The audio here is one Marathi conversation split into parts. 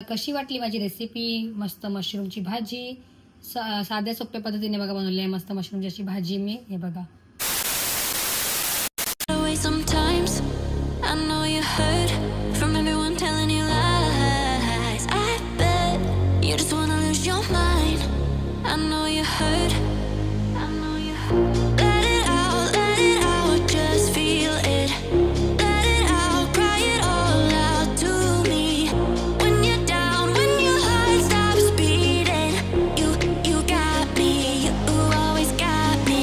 कशी वाटली माझी रेसिपी? मस्त मशरूमची भाजी साध्या सोप्या पद्धतीने बघा बनवली आहे. मस्त मशरूमची अशी भाजी मी हे बघा. Sometimes I know you heard from everyone telling you lies. I bet you just wanna lose your mind. I know you heard. I know you heard. Let it out, just feel it. Let it out, cry it all out to me. When you're down, when your heart stops beating, you got me, you always got me.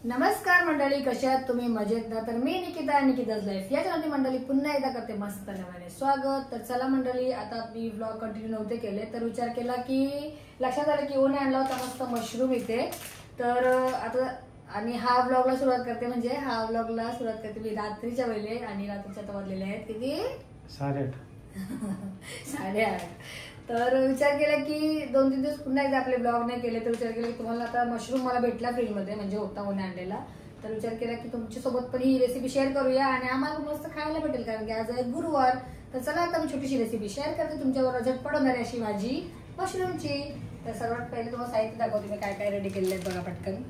नमस्कार मंडळी, कशा आहात तुम्ही? मजेत ना? तर मी निकिताज लाईफ या चॅनलची मंडळी पुन्हा एकदा करते मस्त नव्याने स्वागत. तर चला मंडळी, आता मी व्लॉग कंटिन्यू नव्हते केले तर विचार केला की लक्षात आलं की ओने आणला होता मस्त मशरूम इथे. तर आता आणि हा व्लॉगला सुरुवात करते, म्हणजे हा व्लॉगला सुरुवात करते मी रात्रीच्या वेळेला. आणि रात्रीच्या आता वाजलेले आहेत किती? 8:30. तर विचार केला की 2-3 दिवस पुन्हा एकदा आपले ब्लॉग नाही केले. तर विचार केला की तुम्हाला आता मशरूम मला भेटला फ्रीजमध्ये, म्हणजे होता ओने आणलेला. तर विचार केला की तुमच्यासोबत पण ही रेसिपी शेअर करूया आणि आम्हाला मस्त खायला भेटेल, कारण की आज आहे गुरुवार. तर चला आता मी छोटीशी रेसिपी शेअर करते तुमच्यावर, झटपट होणारी अशी भाजी मशरूमची. तर सर्वात पहिले तुम्हाला साहित्य दाखवते मी काय काय रेडी केलेले आहेत बघा पटकन.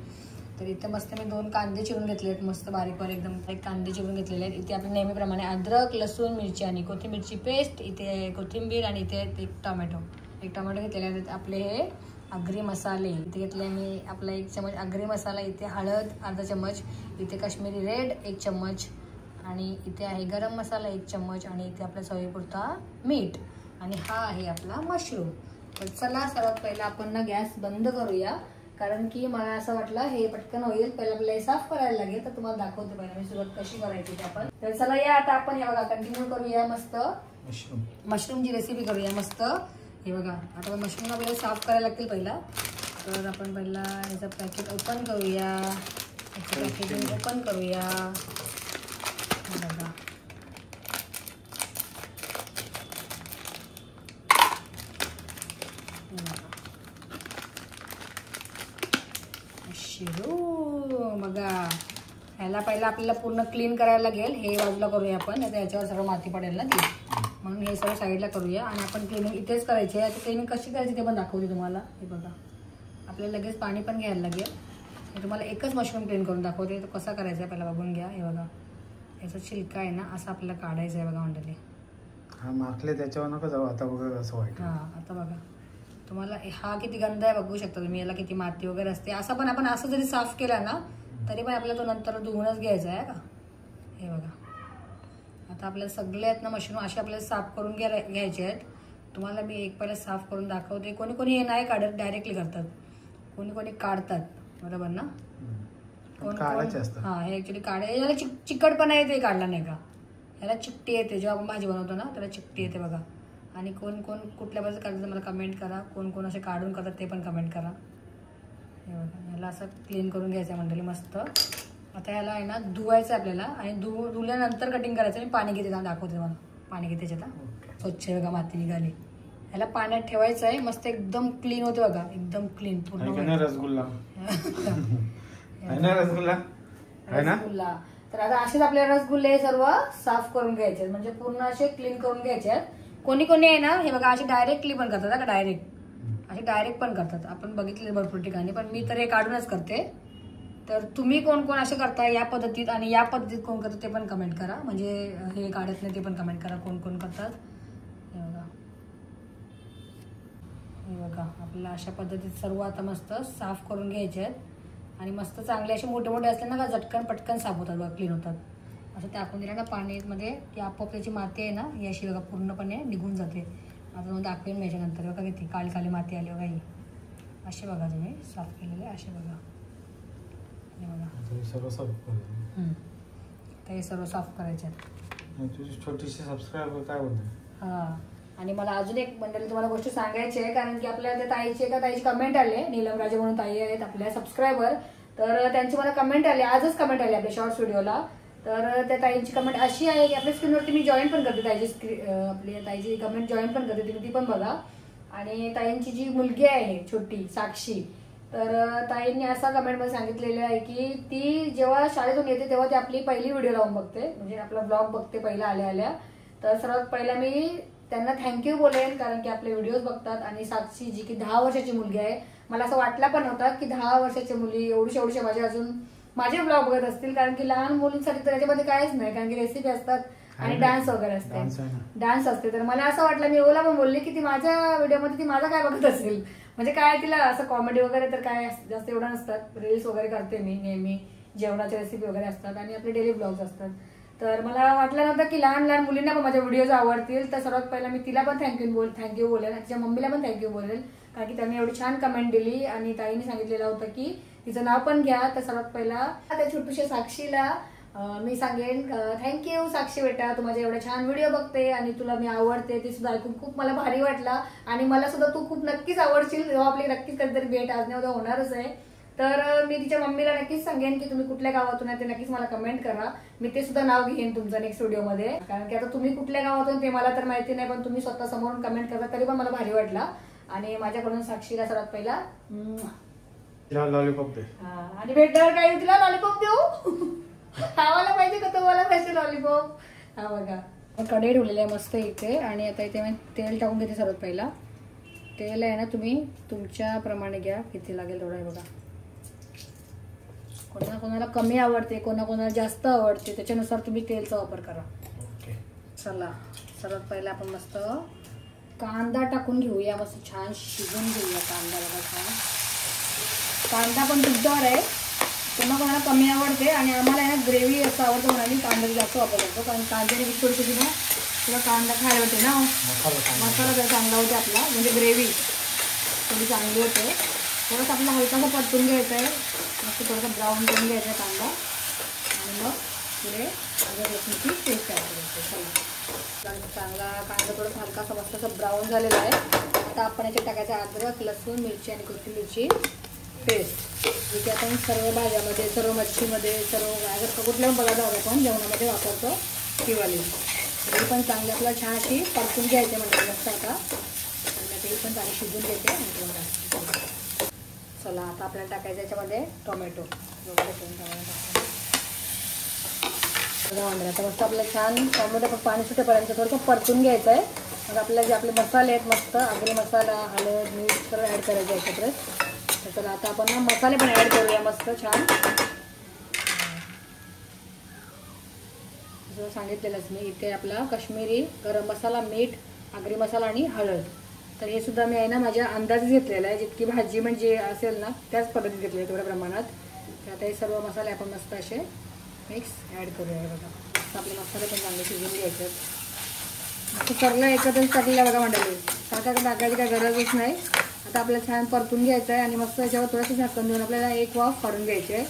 तर इथे मस्त मी 2 कांदे चिरून घेतले आहेत, मस्त बारीक एकदम एक कांदे चिरून घेतलेले आहेत. इथे आपण नेहमीप्रमाणे अद्रक, लसूण, मिरची आणि कोथिंबीरची पेस्ट, इथे कोथिंबीर आणि इथे एक टोमॅटो घेतलेले आहेत. आपले हे आगरी मसाले इथे घेतले मी, आपला 1 चमच आगरी मसाला, इथे हळद अर्धा चमच, इथे काश्मीरी रेड 1 चमच आणि इथे आहे गरम मसाला 1 चमच आणि इथे आपल्या चवीपुरता मीठ आणि हा आहे आपला मशरूम. तर चला सर्वात पहिला आपण ना गॅस बंद करूया, कारण की मला असं वाटलं हे पटकन होईल. पहिला आपल्याला साफ करायला लागेल, तर तुम्हाला दाखवते पहिला मी सुरुवात कशी करायची ते आपण. तर चला या आता आपण हे बघा कंटिन्यू करूया, मस्त मशरूमची रेसिपी करूया मस्त. हे बघा आता मशरूम आपल्याला साफ करायला लागतील पहिला. तर आपण पहिला याचं पॅकेट ओपन करूया, पॅकेजिंग ओपन करूया. बघा बघा, ह्याला पहिला आपल्याला पूर्ण क्लीन करायला लागेल. हे बाजूला करूया आपण, आता याच्यावर सर्व माती पडेल ना ती, म्हणून हे सगळं साईडला करूया. आणि आपण क्लिनिंग इथेच करायची आहे. आता क्लिनिंग कशी करायची ते पण दाखवते तुम्हाला. हे बघा आपल्याला लगेच पाणी पण घ्यायला लागेल. मी तुम्हाला एकच मशरूम क्लीन करून दाखवते, तर कसा करायचा आहे पहिला बघून घ्या. हे बघा याचा छिलका आहे ना, असा आपल्याला काढायचा आहे बघा मंडळी. हा माखले त्याच्यावर नका जाऊ. आता बघा कसं वाईट. हा आता बघा तुम्हाला हा किती गंध आहे बघू शकता तुम्ही, याला किती माती वगैरे असते. असं पण आपण असं जरी साफ केला ना तरी पण आपल्याला तो नंतर धुवूनच घ्यायचा आहे का. हे बघा आता आपल्याला सगळे आहेत ना मशरूम असे आपल्याला साफ करून घ्यायचे आहेत. तुम्हाला मी एक पहिला साफ करून दाखवते. कोणी कोणी हे नाही काढत, डायरेक्टली करतात. कोणी कोणी काढतात, बरोबर ना? हा हे ऍक्च्युली काढायचे. याला चिकटपणा येते काढला नाही का, याला चिकटी येते. जेव्हा आपण भाजी बनवतो ना त्याला चिकटी येते बघा. आणि कोण कोण कुठल्या बाजूला करतात मला कमेंट करा. कोण कोण असे काढून करतात ते पण कमेंट करा. हे बघा याला असं क्लीन करून घ्यायचं आहे मंडळी मस्त. आता याला आहे ना धुवायचं आहे आपल्याला, आणि धुल्यानंतर कटिंग करायचं. मी पाणी घेते दाखवते मला. पाणी घेते त्याच्यात स्वच्छ बघा माती निघाली. याला पाण्यात ठेवायचं आहे, मस्त एकदम क्लीन होते बघा, एकदम क्लीन पूर्ण रसगुल्ला. तर आता असेच आपले रसगुल्ले सर्व साफ करून घ्यायचे, म्हणजे पूर्ण असे क्लीन करून घ्यायचे आहेत. कोणी कोणी आहे ना हे बघा असे डायरेक्टली पण करतात का, डायरेक्ट पण करतात. आपण बघितले भरपूर ठिकाणी, पण मी तर हे काढूनच करते. तर तुम्ही कोण कोण असं करता या पद्धतीत, आणि या पद्धतीत कोण करतात ते पण कमेंट करा. म्हणजे हे काढत नाही ते पण कमेंट करा कोण कोण करतात. हे बघा आपल्याला अशा पद्धतीत सर्व आता मस्त साफ करून घ्यायचे आहेत. आणि मस्त चांगले असे मोठे मोठे असले ना का झटकन पटकन साफ होतात बघा, क्लीन होतात. असं टाकून दिलं ना पाण्यामध्ये की आपोआप त्याची माती आहे ना ही अशी बघा पूर्णपणे निघून जाते. आता मग दाखवेन माझ्या नंतर बघा किती काळी काळी माती आली बघा. ही असे बघा तुम्ही साफ केलेले असे बघा. हे बघा सर्व साफ ते सर्व साफ करायचे. तुझी छोटीशी सबस्क्राइबर काय बोलते? हां आणि मला अजून एक मंडळी तुम्हाला गोष्ट सांगायची आहे, कारण की आपल्या त्या ताईची कमेंट आले, नीलम राजे म्हणून ताई आहेत आपल्या सबस्क्रायबर, तर त्यांची मला कमेंट आली, आजच कमेंट आली आपल्या शॉर्ट्स व्हिडिओला. तर त्या ताईंची कमेंट अशी आहे की आपल्या स्क्रीनवरती मी जॉईन पण करते आपली ताईची कमेंट जॉईन पण करते, तुम्ही ती पण बघा. आणि ताईंची जी मुलगी आहे छोटी साक्षी, तर ताईंनी असा कमेंटमध्ये सांगितलेलं आहे की ती जेव्हा शाळेतून येते तेव्हा ती आपली पहिली व्हिडिओ लावून बघते, म्हणजे आपला ब्लॉग बघते पहिला आल्या. तर सर्वात पहिला मी त्यांना थँक्यू बोलेन, कारण की आपले व्हिडिओज बघतात. आणि साक्षी जी की 10 वर्षाची मुलगी आहे, मला असं वाटलं पण नव्हतं की 10 वर्षाची मुली एवढ्या माझे ब्लॉग बघत असतील, कारण की लहान मुलींसाठी तर याच्यामध्ये काहीच नाही, कारण की रेसिपी असतात आणि डान्स वगैरे असते, डान्स असते. तर मला असं वाटलं, मी ओला पण बोलले की ती माझ्या व्हिडिओमध्ये ती माझा काय बघत असेल, म्हणजे काय तिला असं कॉमेडी वगैरे तर काय जास्त एवढं नसतात, रील्स वगैरे करते मी नेहमी, जेवणाच्या रेसिपी वगैरे असतात आणि आपले डेली ब्लॉग्स असतात. तर मला वाटलं नव्हतं की लहान मुलींना पण माझ्या व्हिडिओज आवडतील. तर सर्वात पहिला मी तिला पण थँक्यू बोलेल आणि तिच्या मम्मीला पण थँक्यू बोलेल, कारण की त्यांनी एवढी छान कमेंट दिली. आणि ताईने सांगितलेलं होतं की तिचं नाव पण घ्या. तर सर्वात पहिला त्या छोटूशा साक्षीला मी सांगेन थँक्यू साक्षी बेटा, तू माझे एवढे छान व्हिडिओ बघते आणि तुला मी आवडते, ते सुद्धा ऐकून खूप मला भारी वाटला. आणि मला सुद्धा तू खूप नक्कीच आवडशील, जेव्हा आपली नक्कीच कधीतरी भेट आज नाही उद्या होणारच आहे. तर मी तिच्या मम्मीला नक्कीच सांगेन की तुम्ही कुठल्या गावातून आहे ते नक्कीच मला कमेंट करा, मी ते सुद्धा नाव घेईन तुमचं नेक्स्ट व्हिडिओमध्ये. कारण की आता तुम्ही कुठल्या गावातून ते मला तर माहिती नाही, पण तुम्ही स्वतः समोरून कमेंट करता तरी पण मला भारी वाटला. आणि माझ्याकडून साक्षीला सर्वात पहिला लॉलीपॉप दे. आणि भेटणार काय तुला लॉलीपॉप देऊ, खावायला पाहिजे का तुम्हाला पाहिजे लॉलीपॉप. हा बघा कढई ठेवलेली आहे मस्त इथे. आणि आता इथे मी तेल टाकून घेते. सर्वात पहिला तेल आहे ना तुम्ही तुमच्या प्रमाणे घ्या, किती लागेल तेवढं आहे बघा. कोणाकोणाला कमी आवडते, कोणाकोणाला जास्त आवडते, त्याच्यानुसार तुम्ही तेलचा वापर करा. चला सर्वात पहिला आपण मस्त कांदा टाकून घेऊया, मस्त छान शिजून घेऊया कांदा. बघा छान कांदा पण तुमच्यावर आहे, कोणाकोणाला कमी आवडते. आणि आम्हाला आहे ना ग्रेव्ही असं आवडतं म्हणून आम्ही कांदा जास्त वापर करतो, कारण कांद्याने थोडीशी ना तुला कांदा खायला होते ना, मसाला जर चांगला होते आपला, म्हणजे ग्रेव्ही थोडी चांगली होते. थोडंसं आपल्याला हलकासा परतून घ्यायचं आहे, मस्त थोडंसं ब्राऊन करून घ्यायचा आहे कांदा. आणि मग पुढे अद्रक लसूणची पेस्ट ॲड करायची. चांगला कांदा थोडासा हलकासा मस्त असं ब्राऊन झालेला आहे. आता आपण याच्यात टाकायचं अद्रक लसूण मिरची आणि कोथिंबीरची पेस्ट, जी की आपण सर्व भाज्यामध्ये, सर्व मच्छीमध्ये, सर्व अगर कुठल्या पदार्थ आपण जेवणामध्ये वापरतो ती वाली. तरी पण चांगली आपल्याला छान अशी परतून घ्यायचे म्हणजे मस्त. आता ते पण चांगली शिजून घेते. चला आता आपल्याला टाकायचं याच्यामध्ये टोमॅटो आता मस्त आपल्याला छान टोमॅटो पाणी सुटेपर्यंत थोडंसं परतून घ्यायचं आहे. मग आपल्याला जे आपले मसाले आहेत मस्त आगरी मसाला, हळद, मीठ सर्व ॲड करायचं आहे एकत्र. तर चला आता आपण ना मसाले पण ॲड करूया मस्त छान. जसं सांगितलेलंच मी, इथे आपला काश्मीरी गरम मसाला, मीठ, आगरी मसाला आणि हळद. तर हे सुद्धा मी आहे ना माझ्या अंदाजे घेतलेलं आहे, जितकी भाजी म्हणजे असेल ना त्याच पद्धतीत घेतली आहे तेवढ्या प्रमाणात. तर आता हे सर्व मसाले आपण मस्त असे मिक्स ॲड करूया. बघा आपले मसाले पण चांगले शिजून घ्यायचे. असं सगळं एकत्रच टाकलेलं बघा मंडळी, टाकायचं टाकायची काही गरजच नाही. आता आपल्याला छान परतून घ्यायचं आहे आणि मस्त याच्यावर थोडंसं झाकण देऊन आपल्याला एक वाफ काढून घ्यायची आहे,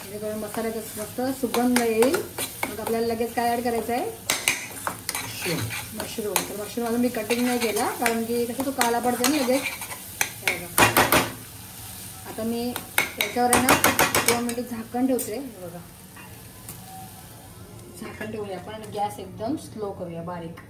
जेणेकरून मसाल्याचा मस्त सुगंध येईल. मग आपल्याला लगेच काय ॲड करायचं आहे, मशरूम. तर मशरूम अजून मी कटिंग नाही केला, कारण की कसं तो काला पडतो ना लगेच. आता मी याच्यावर आहे ना 2 मिनिटं झाकण ठेवते. बघा झाकण ठेवूया आपण आणि गॅस एकदम स्लो करूया बारीक.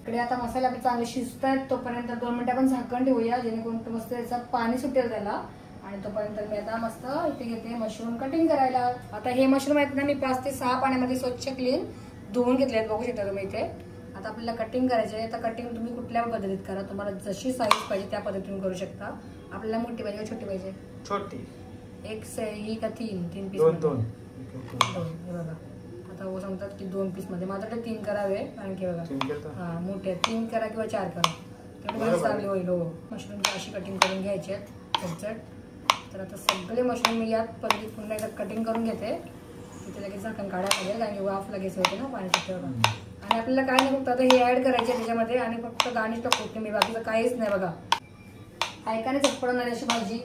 इकडे आता मसाले आपले चांगले शिजत आहेत, तोपर्यंत 2 मिनिटं आपण झाकण ठेवूया, जेणेकरून मस्त याचं पाणी सुटेल त्याला. आणि तोपर्यंत मी आता मस्त इथे घेते मशरूम कटिंग करायला. आता हे मशरूम आहेत ना मी 5 ते 6 पाण्यामध्ये स्वच्छ क्लीन धुवून घेतले आहेत, बघू शकता तुम्ही इथे. आता आपल्याला कटिंग करायचे आहे. आता कटिंग तुम्ही कुठल्या पद्धतीत करा, तुम्हाला जशी साईज पाहिजे त्या पद्धतीने करू शकता. आपल्याला मोठी पाहिजे का छोटी पाहिजे? छोटी. एक ही का 3 पीस? दोन. बघा आता वो सांगतात की 2 पीसमध्ये, माझ्याकडे 3 करावे, कारण की बघा हां मोठे 3 करा किंवा 4 करा, तेवढं चांगली होईल. हो मशरूमची अशी कटिंग करून घ्यायची आहेत झटझट. तर आता सगळे मशरूम मी यात पद्धतीत पुन्हा एकदा कटिंग करून घेते. तिथे लगेच झाकण काढायला लागेल, कारण की वाफ लगेच होते ना पाण्याची. आणि आपल्याला काय नाही, फक्त आता हे ॲड करायचे त्याच्यामध्ये आणि फक्त गार्निश टाकते मी, बाकीचं काहीच नाही. बघा ऐकाने चटपडणार अशी भाजी.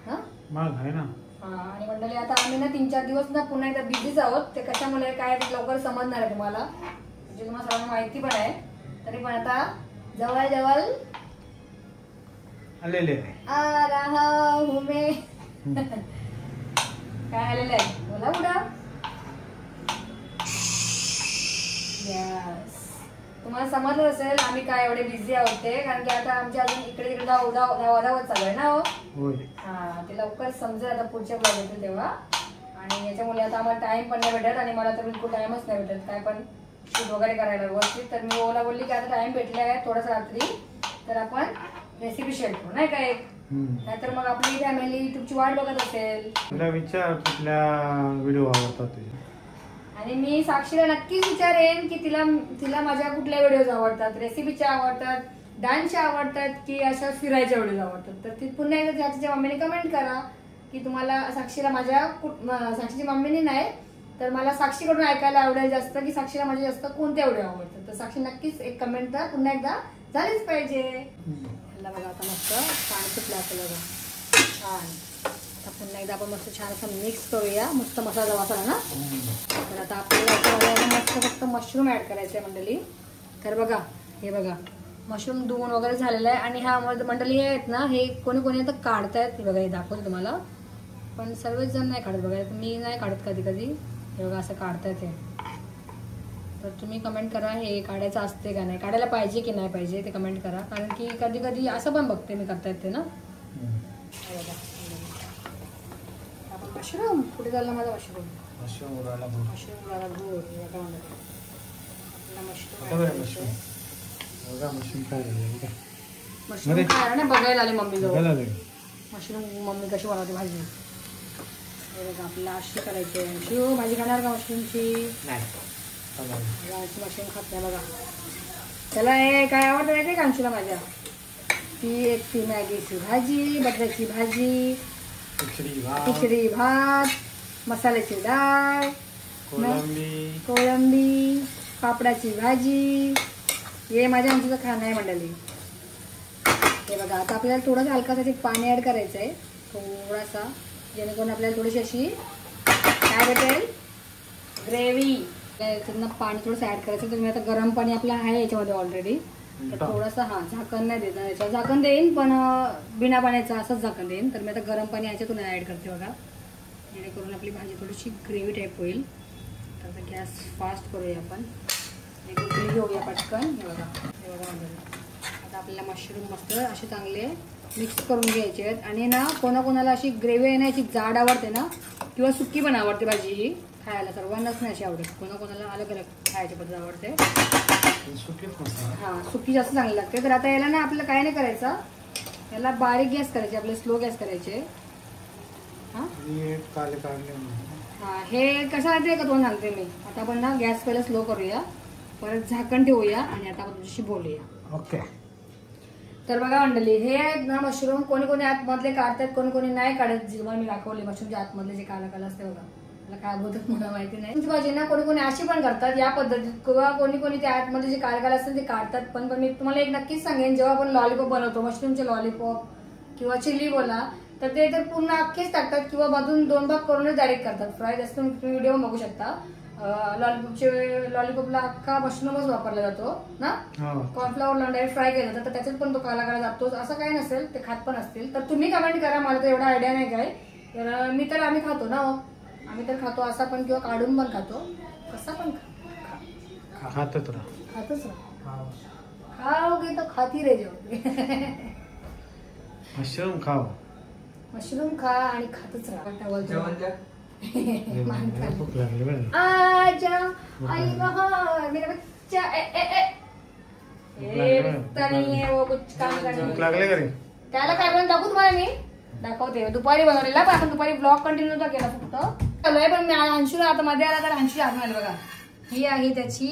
हां आहे ना. आणि मंडळी आता आम्ही ना 3-4 दिवस ना पुन्हा एकदा बिझीच आहोत. ते कशामुळे काय लवकर समजणार आहे तुम्हाला. म्हणजे तुम्हाला सर्वांना माहिती पण आहे, तरी पण आता जवळ जवळ आलेले आ रहा हूं मैं. काय आलेलं आहे बोला उडा. यस, तुम्हाला समजलं असेल आम्ही काय एवढे बिझी आहोत ते, कारण की आता आमच्या अजून इकडे तिकडे धावत चालू आहे ना हो. हा, ते लवकर समजेल आता पुढच्या ब्लॉग येतील तेव्हा. आणि याच्यामुळे आता आम्हाला टाइम पण नाही भेटत, आणि मला तर बिलकुल टाइमच नाही भेटत काय पण शूट वगैरे करायला व्यवस्थित. तर मी ओला बोलली की आता टाइम भेटला आहे थोडासा रात्री, तर आपण रेसिपी शेअर करू नाही का एक. नाहीतर मग आपली फॅमिली युट्यूबची वाट बघत असेल. तुला विचार कुठल्या व्हिडिओ आवडतात तुझे. आणि मी साक्षीला नक्कीच विचारेन की तिला माझ्या कुठल्या व्हिडिओज आवडतात, रेसिपीच्या आवडतात, डान्सच्या आवडतात, की अशा फिरायच्या व्हिडिओज आवडतात. तर ती पुन्हा एकदा तिच्या मम्मीने कमेंट करा की तुम्हाला साक्षीला साक्षीची मम्मीने नाही तर मला साक्षीकडून ऐकायला आवडेल जास्त की साक्षीला माझ्या जास्त कोणत्या व्हिडिओ आवडतात. तर साक्षी नक्कीच एक कमेंट तर पुन्हा एकदा झालीच पाहिजे. बघा आता मस्त पाणी सुटलं आपलं बघा छान. आता पुन्हा एकदा आपण मस्त छान असं मिक्स करूया. मस्त मसाला मसाला ना. तर आता आपल्याला मस्त फक्त मशरूम ऍड करायचं आहे मंडळी. तर बघा हे बघा मशरूम धुवून वगैरे झालेलं आहे. आणि ह्या मंडळी हे आहेत ना, हे कोणी कोणी आता काढतायत. हे बघा हे दाखवते तुम्हाला, पण सर्वच जण नाही काढत बघा. मी नाही काढत कधी कधी. हे बघा असं काढतायत हे. तर तुम्ही कमेंट करा हे काढायचं असते का नाही, काढायला पाहिजे की नाही पाहिजे ते कमेंट करा. कारण की कधी कधी असं पण बघते मी करतायत ते ना. आपण मशरूम कुठे झालं माझा मशरूम. मशरूम उडाला भूर. मशरूम उडाला भूर. मशरूम खायला नाही बघायला आले मम्मी जवळ. मशरूम मम्मी कशी बनवते भाजी. आपल्याला अशी करायची आहे. भाजी खाणार का मशरूमची. मशरूम खात नाही बघा. त्याला हे काय आवडतं माहिती आहे का अंशूला माझ्या, ती मॅगीची भाजी, बटाट्याची भाजी, खिचडी भात, मसाल्याची डाळ, कोळंबी, पापडाची भाजी. हे माझ्या अंशूचं खाणं आहे मंडळी. हे बघा आता आपल्याला थोडंसं हलकासाठी पाणी ऍड करायचं आहे थोडासा, जेणेकरून आपल्याला थोडीशी अशी काय भेटेल ग्रेव्ही. त्यांना पाणी थोडंसं ऍड करायचं. तर मी आता गरम पाणी आपलं आहे याच्यामध्ये ऑलरेडी. तर थोडंसं झाकण नाही देत, याच्यावर झाकण देईन पण बिना पाण्याचं असंच झाकण देईन. तर मी आता गरम पाणी याच्यातून ऍड करते बघा, जेणेकरून आपली भाजी थोडीशी ग्रेव्ही टाईप होईल. तर आता गॅस फास्ट करूया आपण. एक उकळी घेऊया पटकन. हे बघा आता आपल्याला मशरूम मस्त असे चांगले मिक्स करून घ्यायचे आहेत. आणि ना कोणाकोणाला अशी ग्रेव्ही येण्याची जाड आवडते ना, किंवा सुकी पण आवडते भाजी ही खायला. सर्वांनाच नाही अशी आवडते, कोणाकोणाला अलग अलग खायची पद्धत आवडते. हा सुकी जास्त चांगली लागते. तर आता याला ना आपल्याला काय नाही करायचं, याला बारीक गॅस करायचे, आपले स्लो गॅस करायचे. हा हे कसं आहे का तुम्हाला सांगते मी. आता आपण ना गॅस पहिला स्लो करूया, परत झाकण ठेवूया आणि आता आपण तुझ्याशी बोलूया. ओके. तर बघा मंडळी हे ना मशरूम कोणी कोणी आतमधले काढतात, कोणी कोणी नाही काढत. जेव्हा मी दाखवले मशरूमच्या आतमधले जे काला काला असते बघा, मला काय बोलतात मला माहिती नाही. तुमची भाजी ना कोणी कोणी अशी पण करतात या पद्धतीत, किंवा कोणी कोणी त्या आतमध्ये जे काला काला असतात ते काढतात. पण मी तुम्हाला एक नक्कीच सांगेन, जेव्हा आपण लॉलीपॉप बनवतो, मशरूमचे लॉलीपॉप किंवा चिली बोला, तर ते तर पूर्ण अख्खेच टाकतात किंवा मधून 2 भाग करूनच डायरेक्ट करतात फ्राय. जसं तुम्ही व्हिडिओ बघू शकता. लॉलीपॉपला अख्खा मशरूमच वापरला जातो ना, कॉर्नफ्लॉवर लावून डायरेक्ट फ्राय केला जातं. तर त्याच्यात पण तो काला काला जातो. असं काही नसेल, ते खात पण असतील. तर तुम्ही कमेंट करा, मला तर एवढा आयडिया नाही काय. तर आम्ही खातो ना, आम्ही तर खातो असा पण किंवा काढून पण खातो, कसा पण खातच राहा. खाओगे तो खाती रह जाओगे. मशरूम खाओ, मशरूम खा आणि खातच राहा. भूक लागली बरं. आजा आई बहार मेरा बच्चा भूक लागले का रे. त्याला काय बनवून दाखवू तुम्हाला मी दाखवते. दुपारी बनवलेला, पण आपण दुपारी ब्लॉग कंटिन्यू नव्हता केला, फक्त चालूय. पण मी अंशूला आता मध्ये आला तर अंशूची आठवण आली बघा. ही आहे त्याची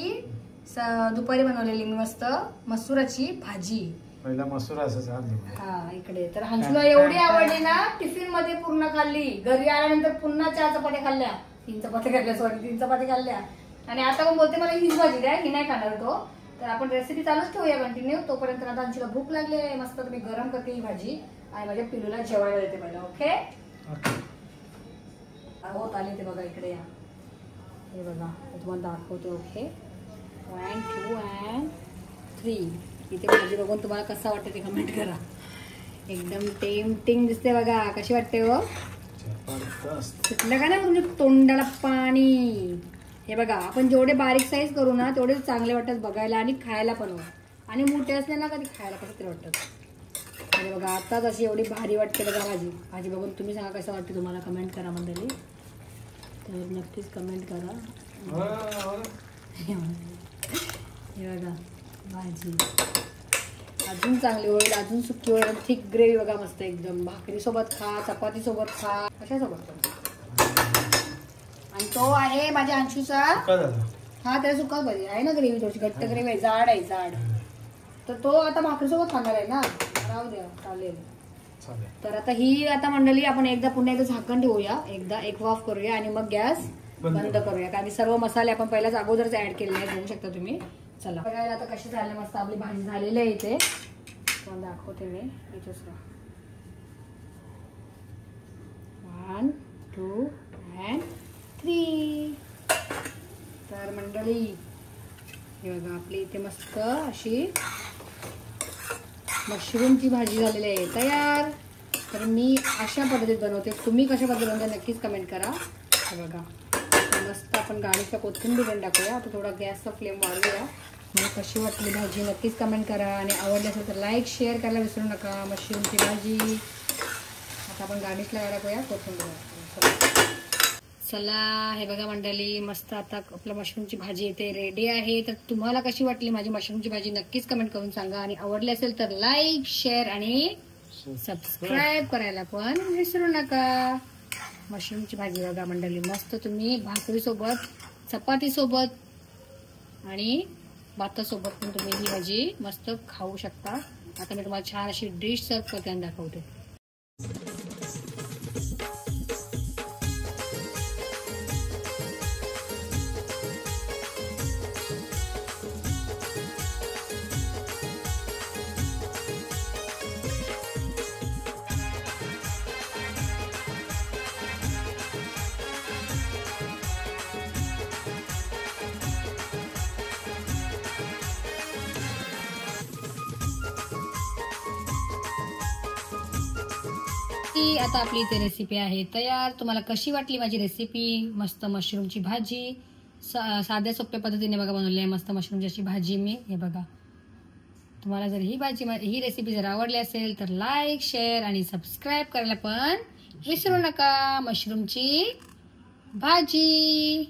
दुपारी बनवलेली मी मस्त मसुराची भाजी. पहिला मसूर असं इकडे. तर हंसूला एवढी आवडली ना, टिफिन मध्ये पूर्ण खाल्ली. घरी आल्यानंतर पुन्हा 4 चपात्या खाल्ल्या, 3 चपात्या खाल्ल्या, 3 चपात्या खाल्ल्या. आणि आता पण बोलते मला हीच भाजी द्या, ही नाही खाणार तो. तर आपण रेसिपी चालूच ठेवूया कंटिन्यू. तोपर्यंत आता हंसूला भूक लागली आहे, मस्त मी गरम करते ही भाजी आणि माझ्या पिलूला जेवायला देते पहिला. ओके होत आले ते बघा इकडे या. हे बघा तुम्हाला दाखवते. Okay 1 2 and 3. इथे भाजी बघून तुम्हाला कसं वाटतं ते कमेंट करा. एकदम टेम्पटिंग दिसते बघा. कशी वाटते हो? सुटलं का नाही तुमच्या तोंडाला पाणी? हे बघा, आपण जेवढे बारीक साईज करू ना तेवढे चांगले वाटतात बघायला आणि खायला पण. आणि मोठे असले ना कधी खायला पण तरी वाटतात. आणि बघा आताच अशी एवढी भारी वाटते बघा भाजी. भाजी बघून तुम्ही सांगा कसं वाटते तुम्हाला, कमेंट करा मंडळी. तर नक्कीच कमेंट करा. हे बघा भाजी अजून चांगली होईल, अजून सुकी होईल. थिक ग्रेव्ही बघा मस्त एकदम. भाकरी सोबत खा, चपाती सोबत खा, कशासोबत पण. आणि तो आहे माझ्या अंशूचा. हा त्याला सुका पाहिजे आहे ना ग्रेव्ही, थोडीशी घट्ट ग्रेव्ही आहे, जाड आहे जाड. तर तो आता भाकरी सोबत खाणार आहे ना. राहू द्या, चालेल. तर आता ही आता मंडळी आपण पुन्हा एकदा झाकण ठेवूया, एकदा एक वाफ करूया आणि मग गॅस बंद करूया. कारण सर्व मसाले आपण पहिल्याच अगोदरच ऍड केलेले आहेत, बघू शकता तुम्ही. चला बघायला आता कशी झाली मस्त आपली भाजी झालेली आहे. इथे दाखवते मी. 1 2 and 3. तर मंडळी हे बघा आपली इथे मस्त अशी मशरूमची भाजी झालेली आहे तयार. तर मी अशा पद्धतीत बनवते, तुम्ही कशा पद्धतीने बनवता नक्कीच कमेंट करा. हे बघा मस्त आपण गाडीचा कोथिंबीर पण टाकूया. आता थोडा गॅसचा फ्लेम वाढवूया. मला कशी वाटली भाजी नक्कीच कमेंट करा आणि आवडली असेल तर लाईक शेअर करायला विसरू नका. मशरूमची भाजी आता आपण गार्निशला टाकूया कोथिंबीर. चला हे बघा मंडळी मस्त आता आपलं मशरूमची भाजी इथे रेडी आहे. तर तुम्हाला कशी वाटली माझी मशरूमची भाजी नक्कीच कमेंट करून सांगा. आणि आवडली असेल तर लाईक शेअर आणि सबस्क्राईब करायला पण विसरू नका. मशरूमची भाजी बघा मंडळी मस्त तुम्ही भाकरीसोबत, चपातीसोबत आणि भातासोबत पण तुम्ही ही भाजी मस्त खाऊ शकता. आता मी तुम्हाला छान अशी डिश सर्व करते आणि दाखवते. आता आपली इथे रेसिपी आहे तयार. तुम्हाला कशी वाटली माझी रेसिपी? मस्त मशरूमची भाजी साध्या सोप्या पद्धतीने बघा बनवली आहे मस्त मशरूमची अशी भाजी मी. हे बघा तुम्हाला जर ही रेसिपी जर आवडली असेल तर लाईक शेअर आणि सबस्क्राईब करायला पण विसरू नका. मशरूमची भाजी.